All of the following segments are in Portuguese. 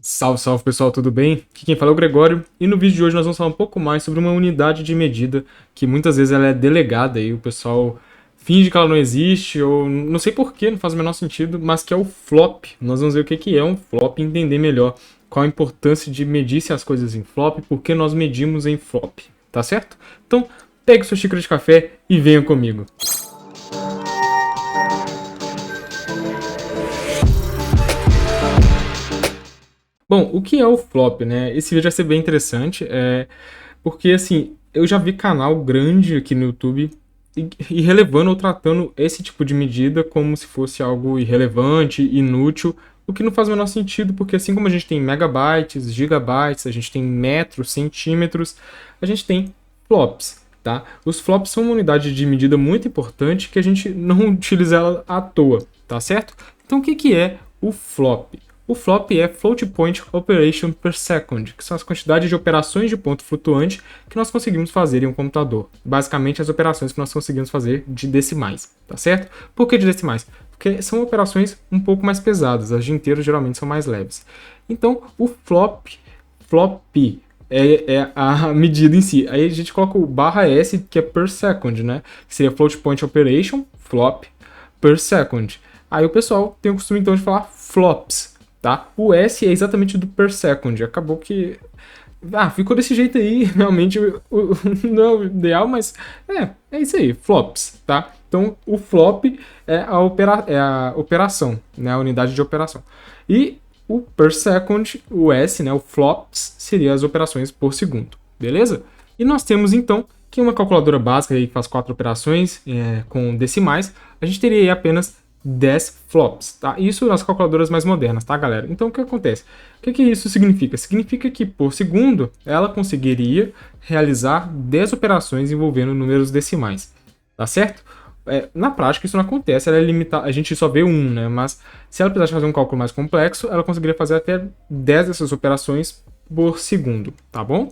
Salve, salve pessoal, tudo bem? Aqui quem fala é o Gregório e no vídeo de hoje nós vamos falar um pouco mais sobre uma unidade de medida que muitas vezes ela é delegada e o pessoal finge que ela não existe ou não sei porquê, não faz o menor sentido, mas que é o flop. Nós vamos ver o que é um flop e entender melhor qual a importância de medir se as coisas em flop, por que nós medimos em flop, tá certo? Então, pegue sua xícara de café e venha comigo. Bom, o que é o flop, né? Esse vídeo vai ser bem interessante, porque assim, eu já vi canal grande aqui no YouTube e relevando ou tratando esse tipo de medida como se fosse algo irrelevante, inútil, o que não faz o menor sentido, porque assim como a gente tem megabytes, gigabytes, a gente tem metros, centímetros, a gente tem flops, tá? Os flops são uma unidade de medida muito importante que a gente não utiliza ela à toa, tá certo? Então o que é o flop? O flop é Float Point Operation per Second, que são as quantidades de operações de ponto flutuante que nós conseguimos fazer em um computador. Basicamente, as operações que nós conseguimos fazer de decimais, tá certo? Por que de decimais? Porque são operações um pouco mais pesadas, as de inteiros geralmente são mais leves. Então, o flop é a medida em si. Aí a gente coloca o /s, que é per second, né? Que seria Float Point Operation, flop, per second. Aí o pessoal tem o costume então de falar flops. Tá? O S é exatamente do per second. Acabou que. Ficou desse jeito aí. Realmente não é o ideal, mas é isso aí. Flops, tá? Então o flop é a operação, né? A unidade de operação. E o per second, o S, né? O flops, seria as operações por segundo. Beleza? E nós temos então que uma calculadora básica aí que faz 4 operações com decimais, a gente teria aí apenas 10 flops, tá? Isso nas calculadoras mais modernas, tá, galera? Então, o que acontece? O que isso significa? Significa que, por segundo, ela conseguiria realizar 10 operações envolvendo números decimais, tá certo? Na prática, isso não acontece, ela é limitada, a gente só vê um, né? Mas se ela precisasse fazer um cálculo mais complexo, ela conseguiria fazer até 10 dessas operações por segundo, tá bom?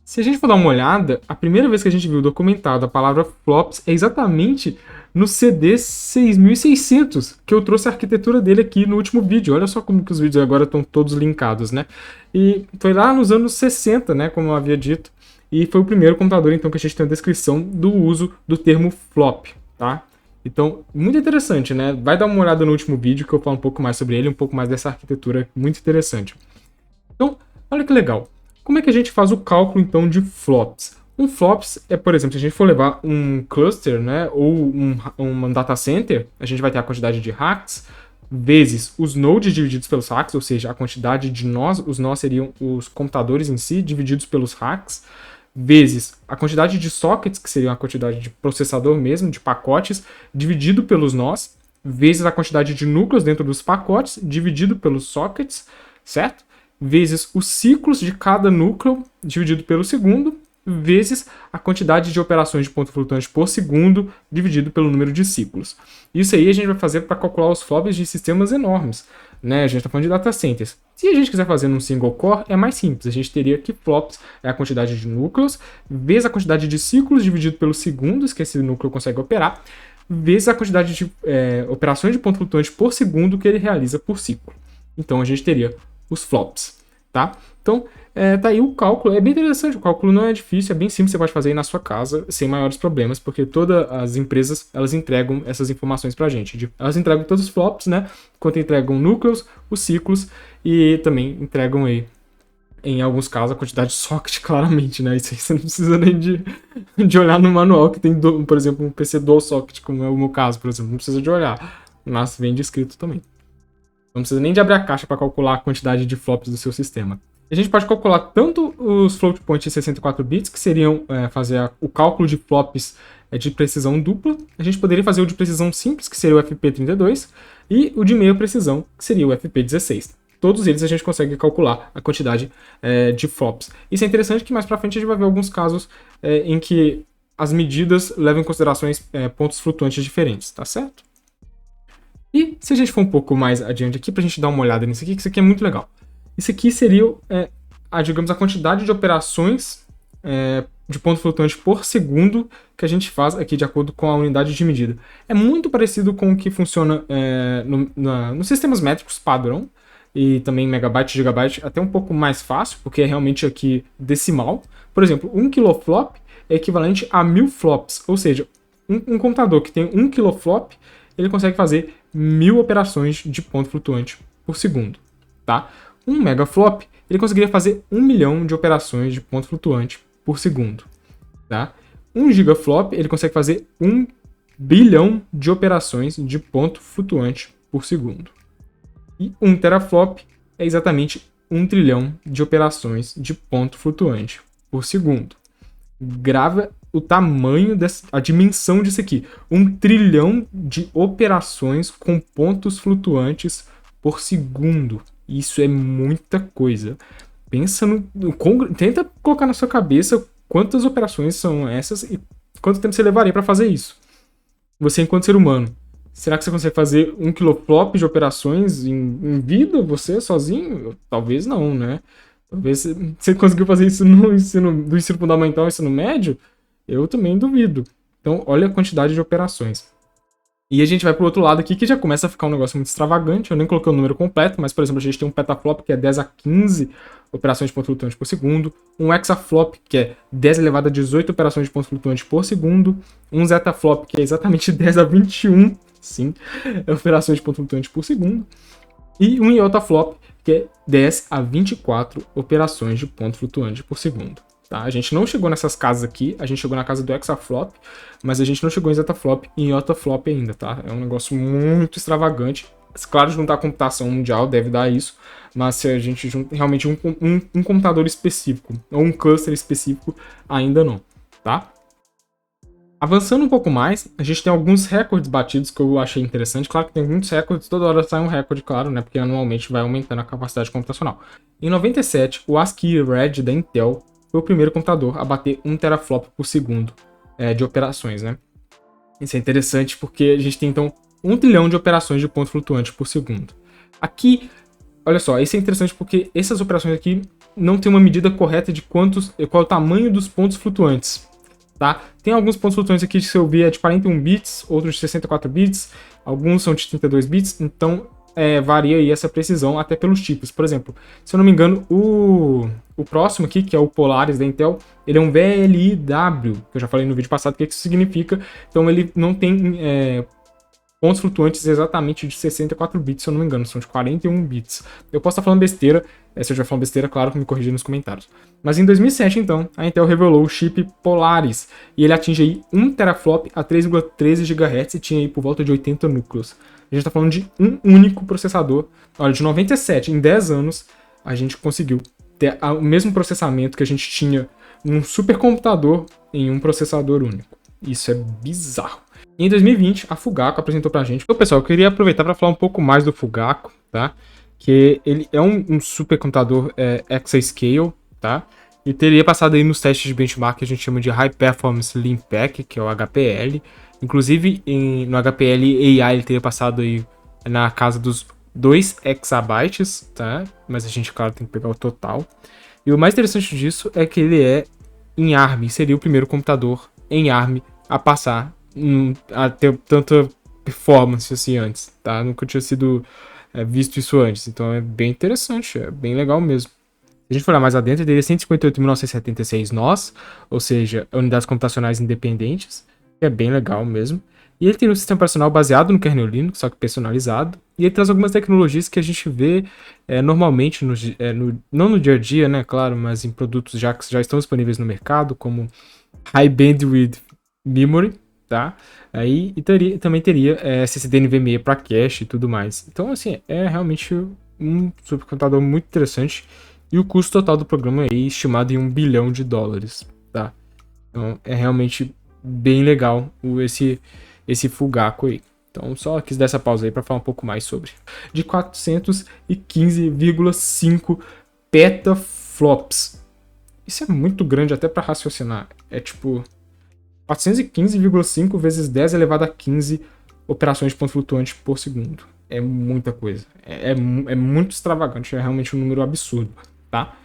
Se a gente for dar uma olhada, a primeira vez que a gente viu documentado a palavra flops é exatamente no CD 6600, que eu trouxe a arquitetura dele aqui no último vídeo. Olha só como que os vídeos agora estão todos linkados, né? E foi lá nos anos 60, né, como eu havia dito, e foi o primeiro computador, então, que a gente tem a descrição do uso do termo flop, tá? Então, muito interessante, né? Vai dar uma olhada no último vídeo que eu falo um pouco mais sobre ele, um pouco mais dessa arquitetura muito interessante. Então, olha que legal. Como é que a gente faz o cálculo, então, de flops? Um flops é, por exemplo, se a gente for levar um cluster, né, ou um data center, a gente vai ter a quantidade de racks vezes os nodes divididos pelos racks, ou seja, a quantidade de nós, os nós seriam os computadores em si, divididos pelos racks, vezes a quantidade de sockets, que seria a quantidade de processador mesmo, de pacotes, dividido pelos nós, vezes a quantidade de núcleos dentro dos pacotes, dividido pelos sockets, certo? Vezes os ciclos de cada núcleo dividido pelo segundo, vezes a quantidade de operações de ponto flutuante por segundo dividido pelo número de ciclos. Isso aí a gente vai fazer para calcular os flops de sistemas enormes, né? A gente está falando de data centers. Se a gente quiser fazer num single core, é mais simples. A gente teria que flops é a quantidade de núcleos, vezes a quantidade de ciclos dividido pelos segundos que esse núcleo consegue operar, vezes a quantidade de operações de ponto flutuante por segundo que ele realiza por ciclo. Então a gente teria os flops, tá? Então, tá aí o cálculo. É bem interessante, o cálculo não é difícil, é bem simples, você pode fazer aí na sua casa sem maiores problemas, porque todas as empresas, elas entregam essas informações pra gente. Elas entregam todos os flops, né? Enquanto entregam núcleos, os ciclos e também entregam aí, em alguns casos, a quantidade de socket, claramente, né? Isso aí você não precisa nem de olhar no manual, que tem, por exemplo, um PC dual socket, como é o meu caso, por exemplo. Não precisa de olhar, mas vem descrito também. Não precisa nem de abrir a caixa para calcular a quantidade de flops do seu sistema. A gente pode calcular tanto os float points de 64 bits, que seriam fazer o cálculo de flops de precisão dupla. A gente poderia fazer o de precisão simples, que seria o FP32, e o de meia precisão, que seria o FP16. Todos eles a gente consegue calcular a quantidade de flops. Isso é interessante que mais para frente a gente vai ver alguns casos em que as medidas levam em considerações pontos flutuantes diferentes, tá certo? E se a gente for um pouco mais adiante aqui, para a gente dar uma olhada nisso aqui, que isso aqui é muito legal. Isso aqui seria, digamos, a quantidade de operações de ponto flutuante por segundo que a gente faz aqui de acordo com a unidade de medida. É muito parecido com o que funciona nos sistemas métricos padrão, e também megabyte, gigabyte, até um pouco mais fácil, porque é realmente aqui decimal. Por exemplo, 1 kiloflop é equivalente a 1000 flops, ou seja, um computador que tem 1 kiloflop, ele consegue fazer 1000 operações de ponto flutuante por segundo, tá? Um megaflop, ele conseguiria fazer 1 milhão de operações de ponto flutuante por segundo, tá? Um gigaflop, ele consegue fazer 1 bilhão de operações de ponto flutuante por segundo. E 1 teraflop é exatamente 1 trilhão de operações de ponto flutuante por segundo. Grava o tamanho, a dimensão disso aqui. 1 trilhão de operações com pontos flutuantes por segundo. Isso é muita coisa. Pensa tenta colocar na sua cabeça quantas operações são essas e quanto tempo você levaria para fazer isso. Você, enquanto ser humano, será que você consegue fazer 1 kiloflop de operações em vida, você sozinho? Talvez não, né? Talvez você conseguiu fazer isso do ensino fundamental ao ensino médio? Eu também duvido. Então, olha a quantidade de operações. E a gente vai pro outro lado aqui, que já começa a ficar um negócio muito extravagante. Eu nem coloquei o número completo, mas, por exemplo, a gente tem um petaflop, que é 10 a 15 operações de ponto flutuante por segundo. Um hexaflop, que é 10 elevado a 18 operações de ponto flutuante por segundo. Um zetaflop, que é exatamente 10 a 21, sim, operações de ponto flutuante por segundo. E um iotaflop, que é 10 a 24 operações de ponto flutuante por segundo. Tá? A gente não chegou nessas casas aqui, a gente chegou na casa do hexaflop, mas a gente não chegou em zetaflop e em iotaflop ainda, tá? É um negócio muito extravagante. Claro, juntar a computação mundial deve dar isso, mas se a gente junta realmente um computador específico, ou um cluster específico, ainda não, tá? Avançando um pouco mais, a gente tem alguns recordes batidos que eu achei interessante. Claro que tem muitos recordes, toda hora sai um recorde, claro, né? Porque anualmente vai aumentando a capacidade computacional. Em 97, o ASCII Red da Intel foi o primeiro computador a bater 1 teraflop por segundo de operações, né? Isso é interessante porque a gente tem, então, 1 trilhão de operações de ponto flutuante por segundo. Aqui, olha só, isso é interessante porque essas operações aqui não tem uma medida correta de qual é o tamanho dos pontos flutuantes, tá? Tem alguns pontos flutuantes aqui que se eu ver é de 41 bits, outros de 64 bits, alguns são de 32 bits, então varia aí essa precisão até pelos tipos. Por exemplo, se eu não me engano, o próximo aqui, que é o Polaris da Intel, ele é um VLIW, que eu já falei no vídeo passado o que isso significa. Então ele não tem pontos flutuantes exatamente de 64 bits, se eu não me engano, são de 41 bits. Eu posso estar falando besteira, se eu estiver falando besteira, claro que me corrigir nos comentários. Mas em 2007, então, a Intel revelou o chip Polaris, e ele atinge aí 1 teraflop a 3,13 GHz e tinha aí por volta de 80 núcleos. A gente está falando de um único processador. Olha, de 97, em 10 anos, a gente conseguiu ter o mesmo processamento que a gente tinha num supercomputador em um processador único. Isso é bizarro. E em 2020, a Fugaku apresentou pra gente. Então, pessoal, eu queria aproveitar para falar um pouco mais do Fugaku, tá? Que ele é um supercomputador exascale, tá? E teria passado aí nos testes de benchmark que a gente chama de High Performance Lean Pack, que é o HPL. Inclusive, no HPL AI ele teria passado aí na casa dos 2 exabytes, tá? Mas a gente, claro, tem que pegar o total. E o mais interessante disso é que ele é em ARM, seria o primeiro computador em ARM a passar a ter tanta performance assim antes, tá? Nunca tinha sido visto isso antes, então é bem interessante, é bem legal mesmo. Se a gente for lá mais adentro, ele teria 158.976 nós, ou seja, unidades computacionais independentes, que é bem legal mesmo. E ele tem um sistema operacional baseado no kernel Linux, só que personalizado. E ele traz algumas tecnologias que a gente vê normalmente, não no dia a dia, né, claro, mas em produtos que já estão disponíveis no mercado, como High Bandwidth Memory, tá? Aí, e também teria SSD NVMe para cache e tudo mais. Então, assim, é realmente um supercomputador muito interessante. E o custo total do programa é estimado em $1 bilhão, tá? Então, é realmente bem legal esse Fugaku aí. Então, só quis dar essa pausa aí para falar um pouco mais sobre. De 415,5 petaflops. Isso é muito grande até para raciocinar. É tipo 415,5 vezes 10 elevado a 15 operações de ponto flutuante por segundo. É muita coisa. É muito extravagante. É realmente um número absurdo, tá?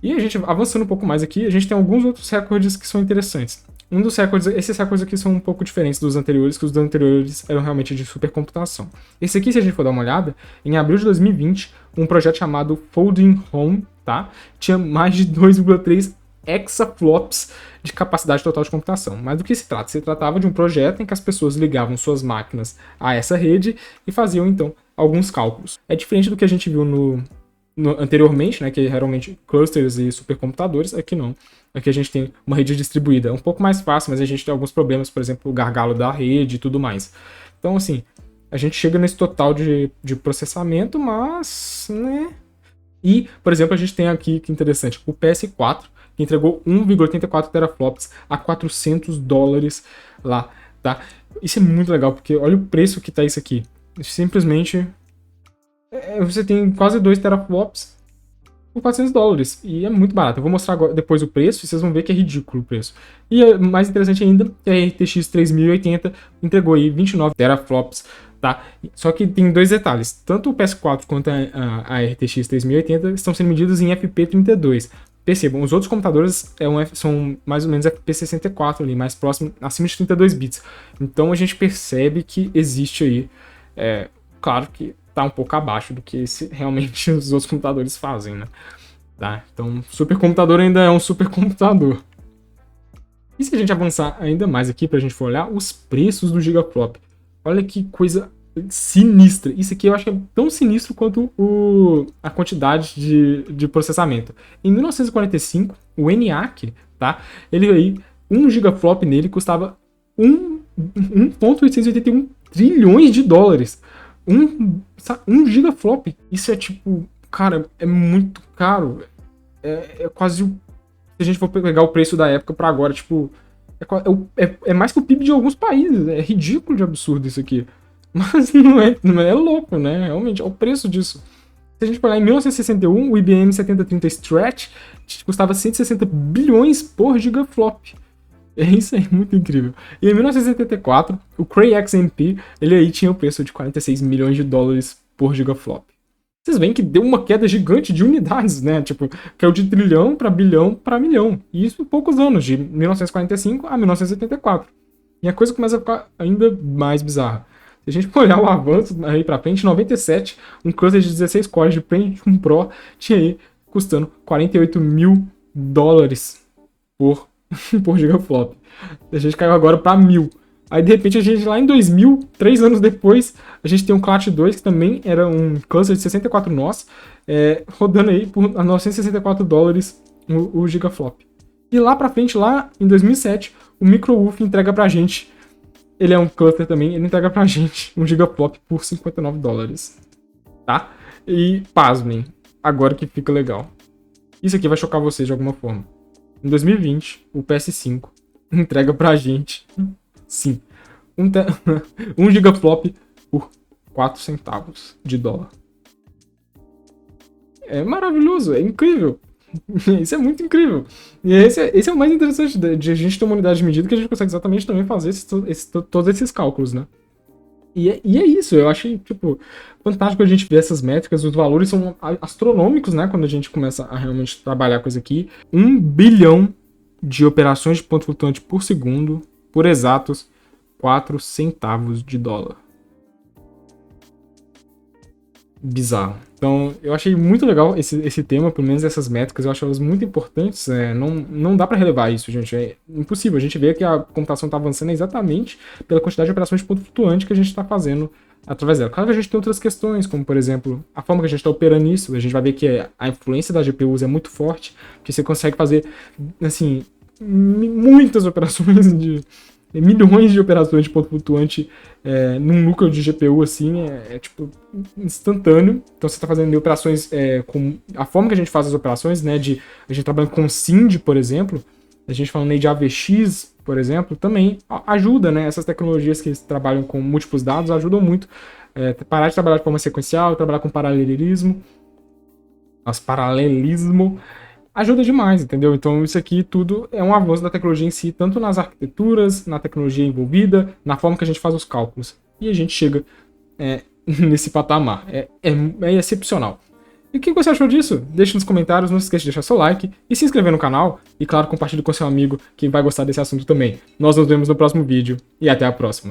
E a gente, avançando um pouco mais aqui, a gente tem alguns outros recordes que são interessantes. dos recordes, esses recordes aqui são um pouco diferentes dos anteriores, que os anteriores eram realmente de supercomputação. Esse aqui, se a gente for dar uma olhada, em abril de 2020, um projeto chamado Folding Home, tá? Tinha mais de 2,3 exaflops de capacidade total de computação. Mas do que se trata? Se tratava de um projeto em que as pessoas ligavam suas máquinas a essa rede e faziam, então, alguns cálculos. É diferente do que a gente viu anteriormente, né, que eram realmente clusters e supercomputadores. Aqui não. Aqui a gente tem uma rede distribuída. É um pouco mais fácil, mas a gente tem alguns problemas, por exemplo, o gargalo da rede e tudo mais. Então, assim, a gente chega nesse total de processamento, mas, né... E, por exemplo, a gente tem aqui, que interessante, o PS4, que entregou 1,84 teraflops a $400 lá, tá? Isso é muito legal, porque olha o preço que tá isso aqui. Simplesmente, você tem quase 2 teraflops por $400, e é muito barato. Eu vou mostrar agora, depois o preço, e vocês vão ver que é ridículo o preço. E mais interessante ainda, que a RTX 3080 entregou aí 29 teraflops, tá? Só que tem dois detalhes. Tanto o PS4 quanto a RTX 3080 estão sendo medidos em FP32. Percebam, os outros computadores são mais ou menos FP64 ali, mais próximo, acima de 32 bits. Então a gente percebe que existe aí, claro que tá um pouco abaixo do que realmente os outros computadores fazem, né? Tá? Então, supercomputador ainda é um supercomputador. E se a gente avançar ainda mais aqui, pra gente for olhar os preços do gigaflop. Olha que coisa sinistra. Isso aqui eu acho que é tão sinistro quanto a quantidade de processamento. Em 1945, o ENIAC, tá? Ele aí, 1 gigaflop nele custava 1,881 trilhões de dólares. Um gigaflop. Isso é tipo, cara, é muito caro. É quase. Se a gente for pegar o preço da época pra agora, tipo. É mais que o PIB de alguns países. É ridículo de absurdo isso aqui. Mas não é louco, né? Realmente, é o preço disso. Se a gente olhar em 1961, o IBM 7030 Stretch custava 160 bilhões por gigaflop. É isso aí, muito incrível. E em 1974, o Cray XMP, ele aí tinha o preço de 46 milhões de dólares por gigaflop. Vocês veem que deu uma queda gigante de unidades, né? Tipo, caiu de trilhão para bilhão para milhão. E isso em poucos anos, de 1945 a 1974. E a coisa começa a ficar ainda mais bizarra. Se a gente for olhar o avanço aí pra frente, em 97, um cluster de 16 cores de Pentium Pro tinha aí custando 48 mil dólares por gigaflop. A gente caiu agora para 1.000. Aí, de repente, a gente lá em 2000, 3 anos depois, a gente tem um Clat 2, que também era um cluster de 64 nós, rodando aí por $964 o gigaflop. E lá pra frente, lá em 2007, o MicroWolf entrega pra gente, ele é um cluster também, ele entrega pra gente um gigaflop por $59. Tá? E, pasmem, agora que fica legal. Isso aqui vai chocar vocês de alguma forma. Em 2020, o PS5 entrega pra gente, sim, um gigaflop por 4 centavos de dólar. É maravilhoso, é incrível. Isso é muito incrível. E esse é o mais interessante de a gente ter uma unidade de medida, que a gente consegue exatamente também fazer todos esses cálculos, né? E é isso, eu achei, tipo, fantástico a gente ver essas métricas, os valores são astronômicos, né, quando a gente começa a realmente trabalhar com isso aqui. 1 bilhão de operações de ponto flutuante por segundo, por exatos 4 centavos de dólar. Bizarro. Então, eu achei muito legal esse tema, pelo menos essas métricas, eu acho elas muito importantes. Não dá para relevar isso, gente. É impossível. A gente vê que a computação está avançando exatamente pela quantidade de operações de ponto flutuante que a gente está fazendo através dela. Claro que a gente tem outras questões, como, por exemplo, a forma que a gente está operando isso. A gente vai ver que a influência das GPUs é muito forte, que você consegue fazer, assim, muitas operações milhões de operações de ponto flutuante num núcleo de GPU, assim, tipo instantâneo. Então você está fazendo operações com a forma que a gente faz as operações, né, a gente trabalhando com SIND, por exemplo, a gente falando aí de AVX, por exemplo, também ajuda, né, essas tecnologias que trabalham com múltiplos dados ajudam muito. Parar de trabalhar de forma sequencial, trabalhar com paralelismo. Ajuda demais, entendeu? Então isso aqui tudo é um avanço da tecnologia em si, tanto nas arquiteturas, na tecnologia envolvida, na forma que a gente faz os cálculos. E a gente chega nesse patamar. É excepcional. E o que você achou disso? Deixe nos comentários, não se esqueça de deixar seu like e se inscrever no canal. E claro, compartilhe com seu amigo que vai gostar desse assunto também. Nós nos vemos no próximo vídeo e até a próxima.